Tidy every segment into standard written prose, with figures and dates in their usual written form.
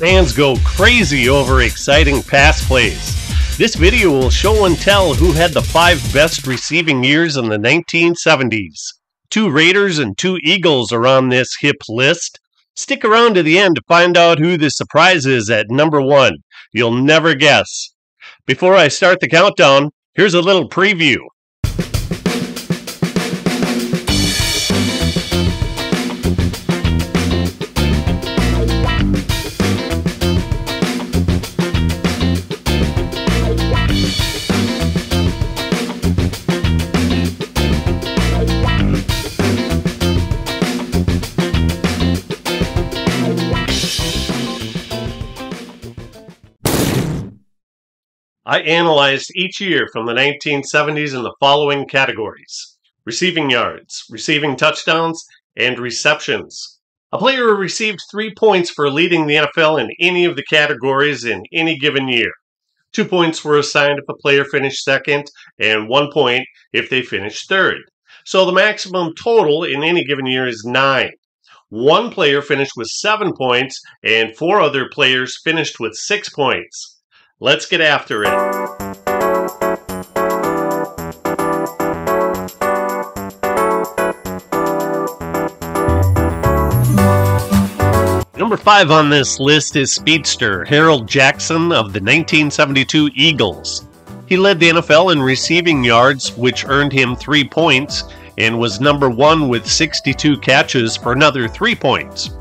Fans go crazy over exciting pass plays. This video will show and tell who had the 5 best receiving years in the 1970s. 2 Raiders and 2 Eagles are on this hip list. Stick around to the end to find out who the surprise is at number 1. You'll never guess. Before I start the countdown, here's a little preview. I analyzed each year from the 1970s in the following categories: receiving yards, receiving touchdowns, and receptions. A player received 3 points for leading the NFL in any of the categories in any given year. 2 points were assigned if a player finished second, and 1 point if they finished third. So the maximum total in any given year is 9. 1 player finished with 7 points, and 4 other players finished with 6 points. Let's get after it. Number 5 on this list is speedster Harold Jackson of the 1972 Eagles. He led the NFL in receiving yards, which earned him 3 points, and was number 1 with 62 catches for another 3 points.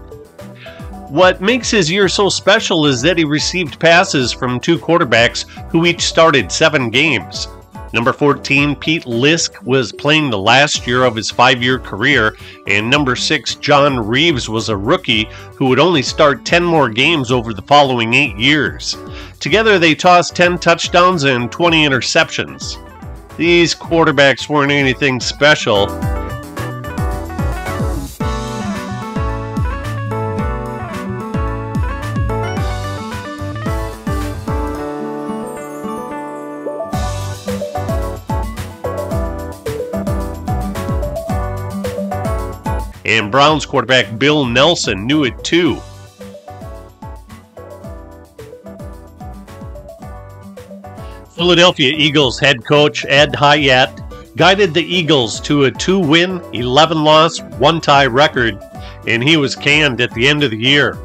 What makes his year so special is that he received passes from 2 quarterbacks who each started 7 games. Number 14, Pete Lisk, was playing the last year of his 5-year career, and number 6, John Reeves, was a rookie who would only start 10 more games over the following 8 years. Together they tossed 10 touchdowns and 20 interceptions. These quarterbacks weren't anything special. And Browns quarterback Bill Nelson knew it too. Philadelphia Eagles head coach Ed Hyatt guided the Eagles to a 2-win, 11-loss, 1-tie record, and he was canned at the end of the year.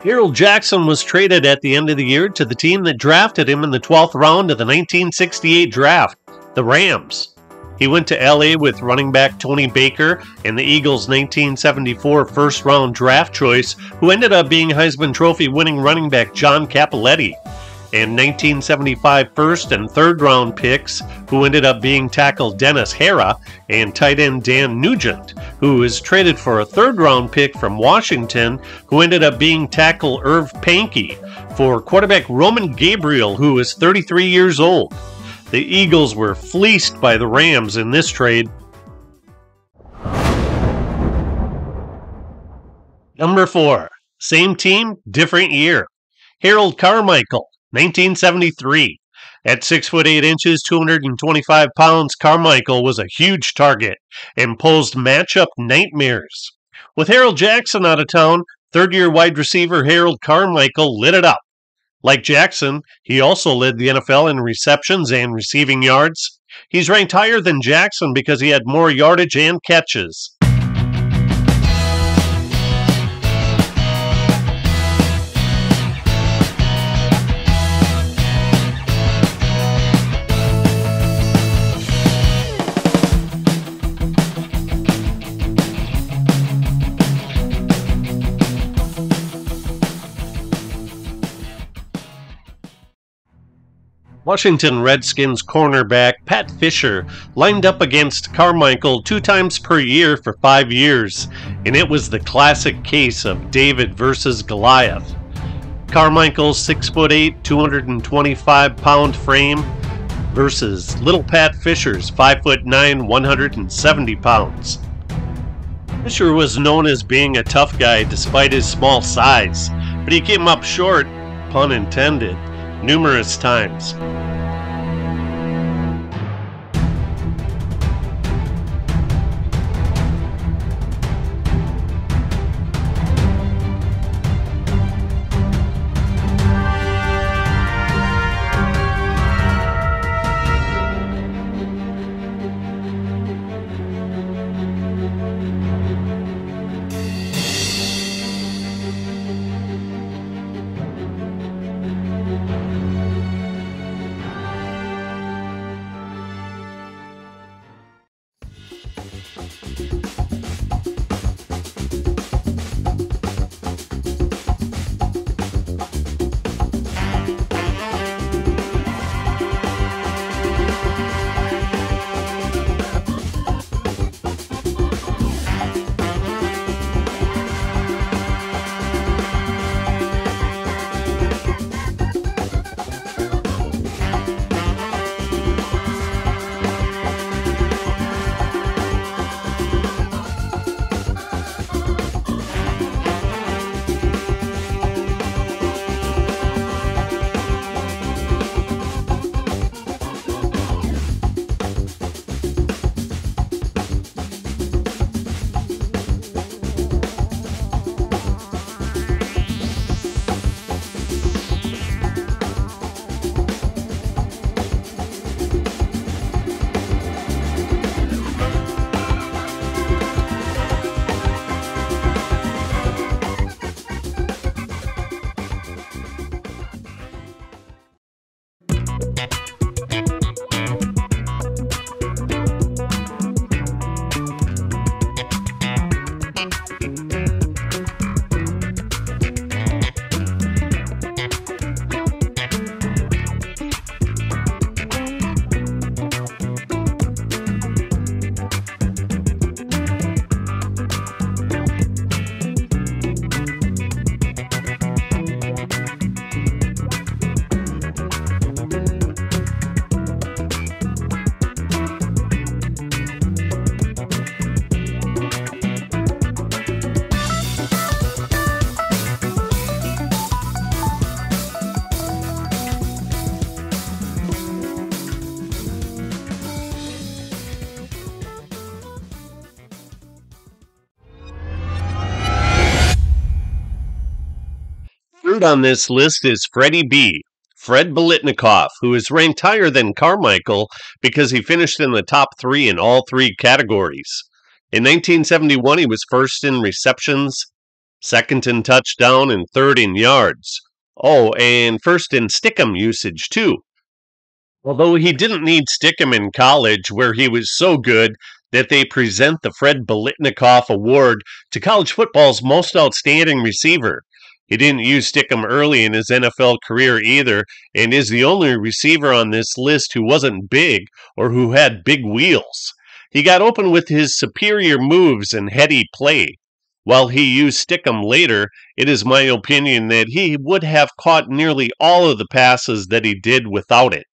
Harold Jackson was traded at the end of the year to the team that drafted him in the 12th round of the 1968 draft, the Rams. He went to LA with running back Tony Baker and the Eagles' 1974 first-round draft choice, who ended up being Heisman Trophy winning running back John Cappelletti, and 1975 first and third-round picks, who ended up being tackle Dennis Hara and tight end Dan Nugent, who was traded for a third-round pick from Washington, who ended up being tackle Irv Pankey, for quarterback Roman Gabriel, who was 33 years old. The Eagles were fleeced by the Rams in this trade. Number 4. Same team, different year. Harold Carmichael, 1973. At 6 foot 8 inches, 225 pounds, Carmichael was a huge target and posed matchup nightmares. With Harold Jackson out of town, third-year wide receiver Harold Carmichael lit it up. Like Jackson, he also led the NFL in receptions and receiving yards. He's ranked higher than Jackson because he had more yardage and catches. Washington Redskins cornerback Pat Fisher lined up against Carmichael 2 times per year for 5 years, and it was the classic case of David versus Goliath. Carmichael's 6'8", 225-pound frame versus little Pat Fisher's 5'9", 170 pounds. Fisher was known as being a tough guy despite his small size, but he came up short, pun intended, numerous times. Third on this list is Freddie B. Fred Biletnikoff, who is ranked higher than Carmichael because he finished in the top 3 in all 3 categories. In 1971, he was first in receptions, second in touchdown, and third in yards. Oh, and first in stick'em usage, too. Although he didn't need stick'em in college, where he was so good that they present the Fred Biletnikoff Award to college football's most outstanding receiver. He didn't use stick'em early in his NFL career either, and is the only receiver on this list who wasn't big or who had big wheels. He got open with his superior moves and heady play. While he used stick'em later, it is my opinion that he would have caught nearly all of the passes that he did without it.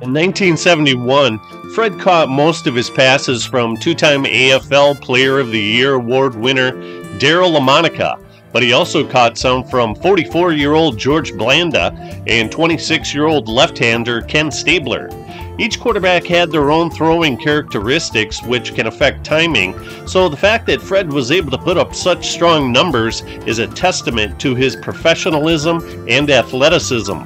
In 1971, Fred caught most of his passes from two-time AFL Player of the Year award winner Darryl LaMonica, but he also caught some from 44-year-old George Blanda and 26-year-old left-hander Ken Stabler. Each quarterback had their own throwing characteristics which can affect timing, so the fact that Fred was able to put up such strong numbers is a testament to his professionalism and athleticism.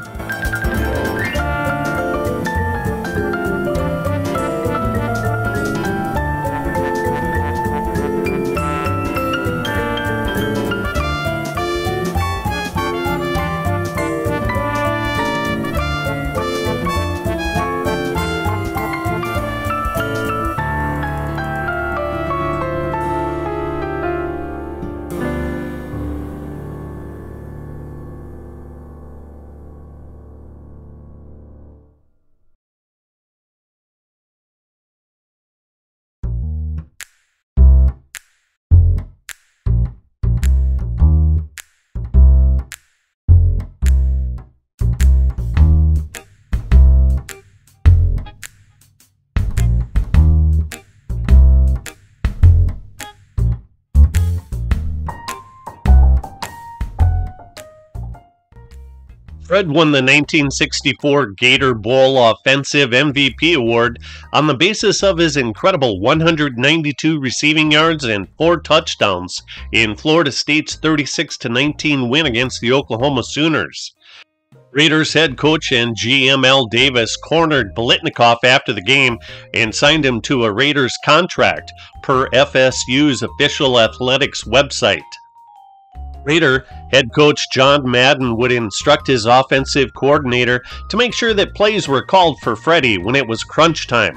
Fred won the 1964 Gator Bowl Offensive MVP award on the basis of his incredible 192 receiving yards and 4 touchdowns in Florida State's 36-19 win against the Oklahoma Sooners. Raiders head coach and GM Al Davis cornered Biletnikoff after the game and signed him to a Raiders contract, per FSU's official athletics website. Raider head coach John Madden would instruct his offensive coordinator to make sure that plays were called for Freddie when it was crunch time.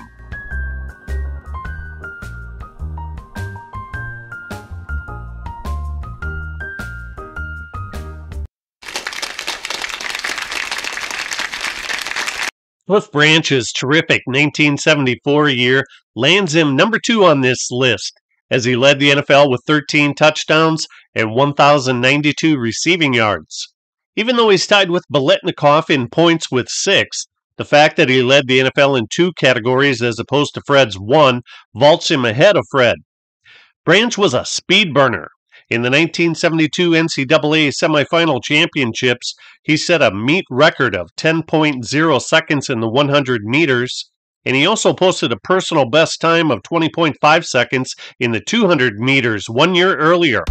Cliff Branch's terrific 1974 year lands him number 2 on this list, as he led the NFL with 13 touchdowns and 1,092 receiving yards. Even though he's tied with Biletnikoff in points with 6, the fact that he led the NFL in 2 categories as opposed to Fred's 1 vaults him ahead of Fred. Branch was a speed burner. In the 1972 NCAA semifinal championships, he set a meet record of 10.0 seconds in the 100 meters, and he also posted a personal best time of 20.5 seconds in the 200 meters 1 year earlier.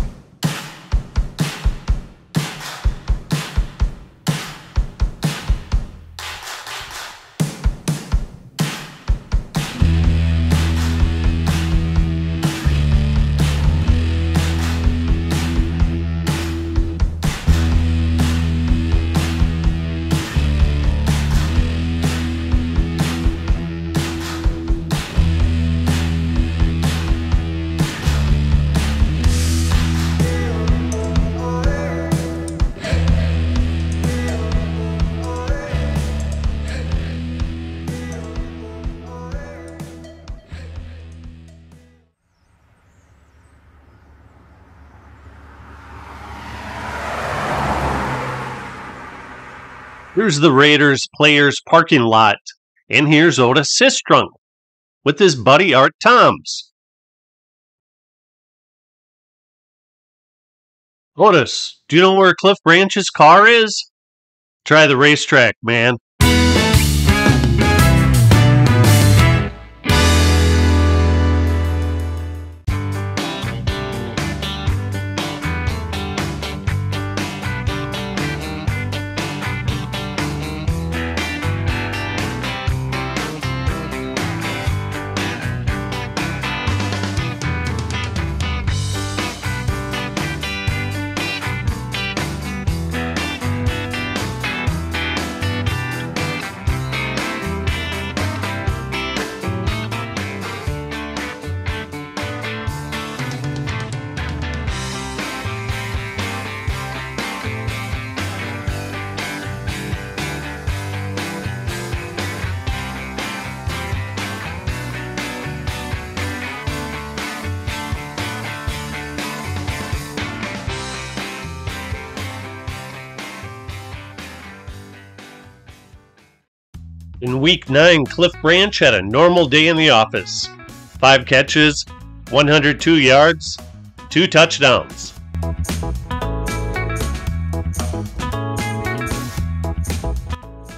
Here's the Raiders players' parking lot, and here's Otis Sistrunk with his buddy Art Toms. Otis, do you know where Cliff Branch's car is? Try the racetrack, man. In Week 9, Cliff Branch had a normal day in the office. 5 catches, 102 yards, 2 touchdowns.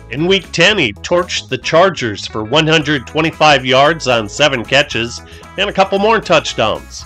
In Week 10, he torched the Chargers for 125 yards on 7 catches and a couple more touchdowns.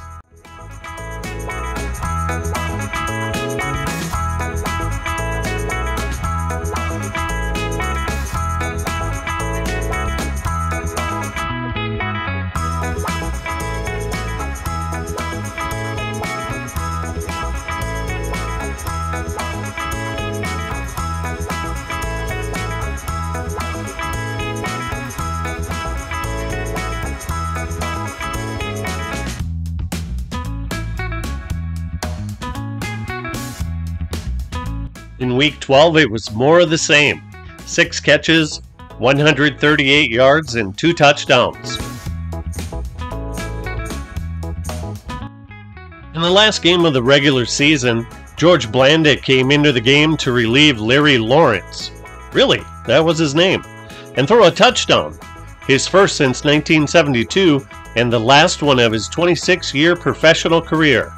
In Week 12, it was more of the same. 6 catches, 138 yards, and 2 touchdowns. In the last game of the regular season, George Blanda came into the game to relieve Larry Lawrence. Really, that was his name. And throw a touchdown. His first since 1972, and the last one of his 26-year professional career.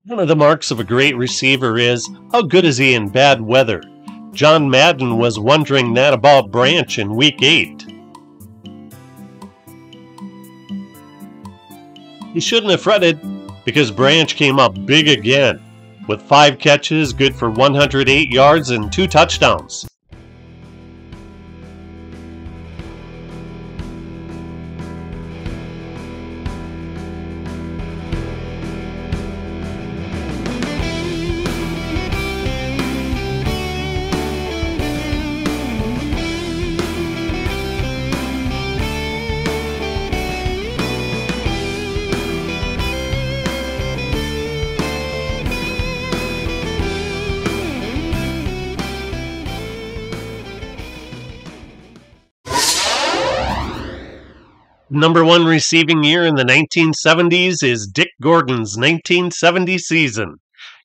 One of the marks of a great receiver is, how good is he in bad weather? John Madden was wondering that about Branch in Week 8. He shouldn't have fretted, because Branch came up big again, with 5 catches, good for 108 yards and 2 touchdowns. Number 1 receiving year in the 1970s is Dick Gordon's 1970 season.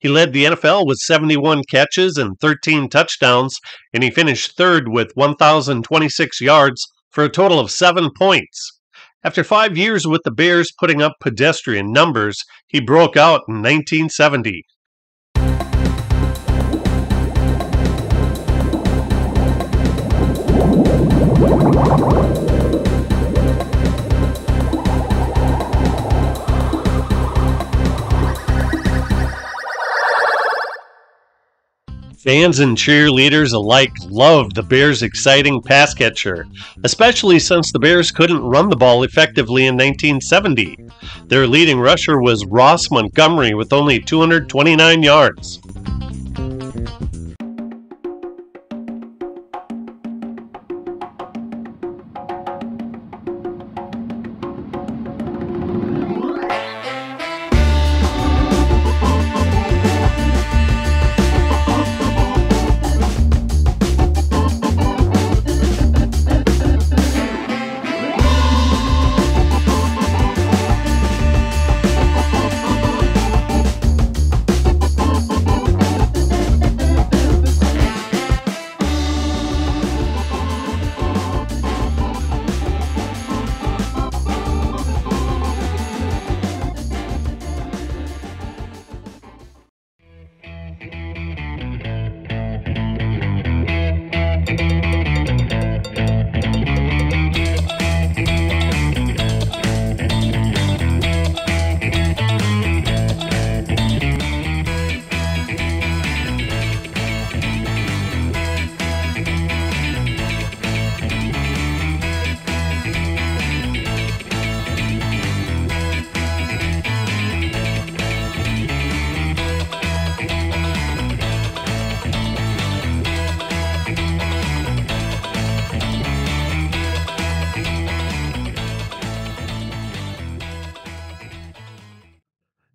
He led the NFL with 71 catches and 13 touchdowns, and he finished third with 1,026 yards for a total of 7 points. After 5 years with the Bears putting up pedestrian numbers, he broke out in 1970. Fans and cheerleaders alike loved the Bears' exciting pass catcher, especially since the Bears couldn't run the ball effectively in 1970. Their leading rusher was Ross Montgomery with only 229 yards.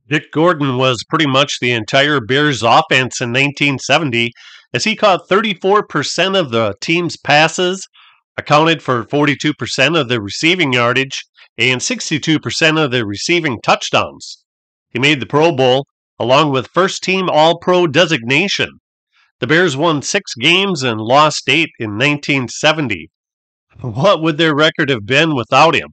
Dick Gordon was pretty much the entire Bears offense in 1970, as he caught 34% of the team's passes, accounted for 42% of the receiving yardage, and 62% of the receiving touchdowns. He made the Pro Bowl, along with first-team All-Pro designation. The Bears won 6 games and lost 8 in 1970. What would their record have been without him?